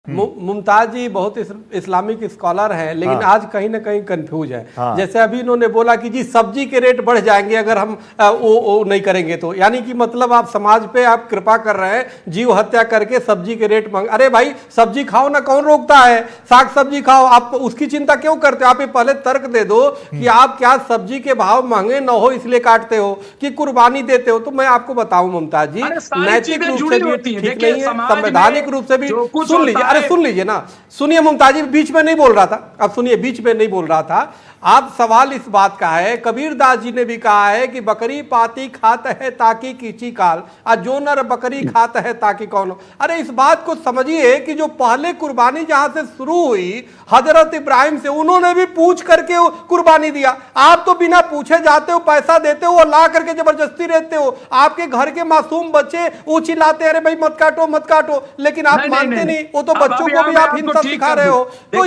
मुमताज जी बहुत Islamic scholar हैं, लेकिन आज कहीं ना कहीं कंफ्यूज है। जैसे अभी इन्होंने बोला कि जी सब्जी के रेट बढ़ जाएंगे अगर हम वो नहीं करेंगे तो, यानी कि मतलब आप समाज पे आप कृपा कर रहे हैं, जीव हत्या करके सब्जी के रेट मांग। अरे भाई सब्जी खाओ ना, कौन रोकता है? साग सब्जी खाओ, आप उसकी चिंता क्यों करते हो? आप ये पहले तर्क दे दो कि आप क्या सब्जी के भाव महंगे ना हो इसलिए काटते हो कि कुर्बानी देते हो। तो मैं आपको बताऊं मुमताज जी, नैतिक रूप से भी ठीक नहीं है, संवैधानिक रूप से भी। सुन लीजिए, अरे सुन लीजिए ना, सुनिए मुमताज जी, बीच में नहीं बोल रहा था, अब सुनिए, बीच में नहीं बोल रहा था। आप सवाल इस बात का है, कबीरदास जी ने भी कहा है कि बकरी पाती खात है ताकि कीची काल, और जो नर बकरी खात है ताकि कौन। अरे इस बात को समझिए कि जो पहले कुर्बानी जहां से शुरू हुई हजरत इब्राहिम से, उन्होंने भी पूछ करके कुर्बानी दिया। आप तो बिना पूछे जाते हो, पैसा देते हो और ला करके जबरदस्ती रहते हो। आपके घर के मासूम बच्चे वो चिल्लाते हैं, अरे भाई मत काटो मत काटो, लेकिन आप मानते नहीं। वो तो बच्चों को भी आप हिंसा सिखा रहे हो। तो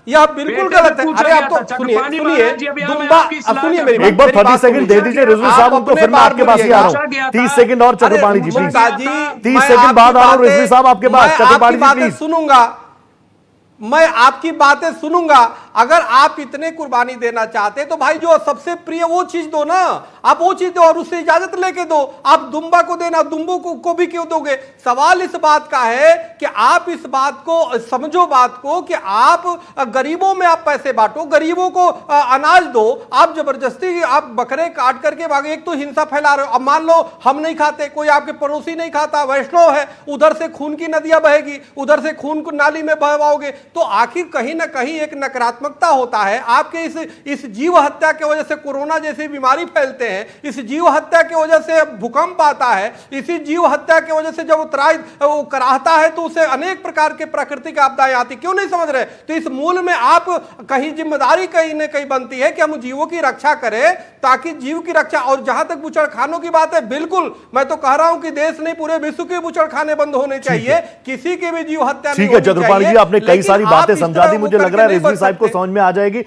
यह बिल्कुल गलत है। अरे आप तो सुनिए दुम्बा, सुनिए मेरी एक बार 30 सेकंड दे दीजिए रिजवी साहब, उनको फिर मैं आपके पास ही आ रहा हूं। 30 सेकंड और चक्रपाणी जी प्लीज, 30 सेकंड बाद आ रहा हूं रिजवी साहब आपके पास। चक्रपाणी जी प्लीज, सुनूंगा मैं आपकी बातें सुनूंगा। अगर आप इतने कुर्बानी देना चाहते तो भाई जो सबसे प्रिय वो चीज दो ना, आप वो चीज दो और उससे इजाजत लेके दो। आप दुम्बा को देना, दुम्बों को भी क्यों दोगे? सवाल इस बात का है कि आप इस बात को समझो, बात को कि आप गरीबों में आप पैसे बांटो, गरीबों को अनाज दो। आप जबरदस्ती आप बकरे काट करके भागे, एक तो हिंसा फैला रहे हो। अब मान लो हम नहीं खाते, कोई आपके पड़ोसी नहीं खाता, वैष्णव है, उधर से खून की नदियां बहेगी, उधर से खून को नाली में बहवाओगे, तो आखिर कहीं ना कहीं एक नकारात्मकता होता है। आपके इस जीव हत्या की वजह से कोरोना जैसी बीमारी फैलते हैं, इस जीव हत्या की वजह से भूकंप आता है, इसी जीव हत्या की वजह से जब वो कराहता है तो उसे अनेक प्रकार के प्राकृतिक आपदाएं आती। क्यों नहीं समझ रहे? तो इस मूल में आप कहीं जिम्मेदारी कहीं ना कहीं बनती है कि हम जीवों की रक्षा करें, ताकि जीव की रक्षा। और जहां तक बुचड़खानों की बात है, बिल्कुल मैं तो कह रहा हूं कि देश नहीं पूरे विश्व के बुचड़खाने बंद होने चाहिए, किसी के भी जीव हत्या नहीं होनी चाहिए। ठीक है चतुर्पाणी जी, आपने कई सारी बातें समझा दी, मुझे लग रहा है रिजवी साहब को समझ में आ जाएगी।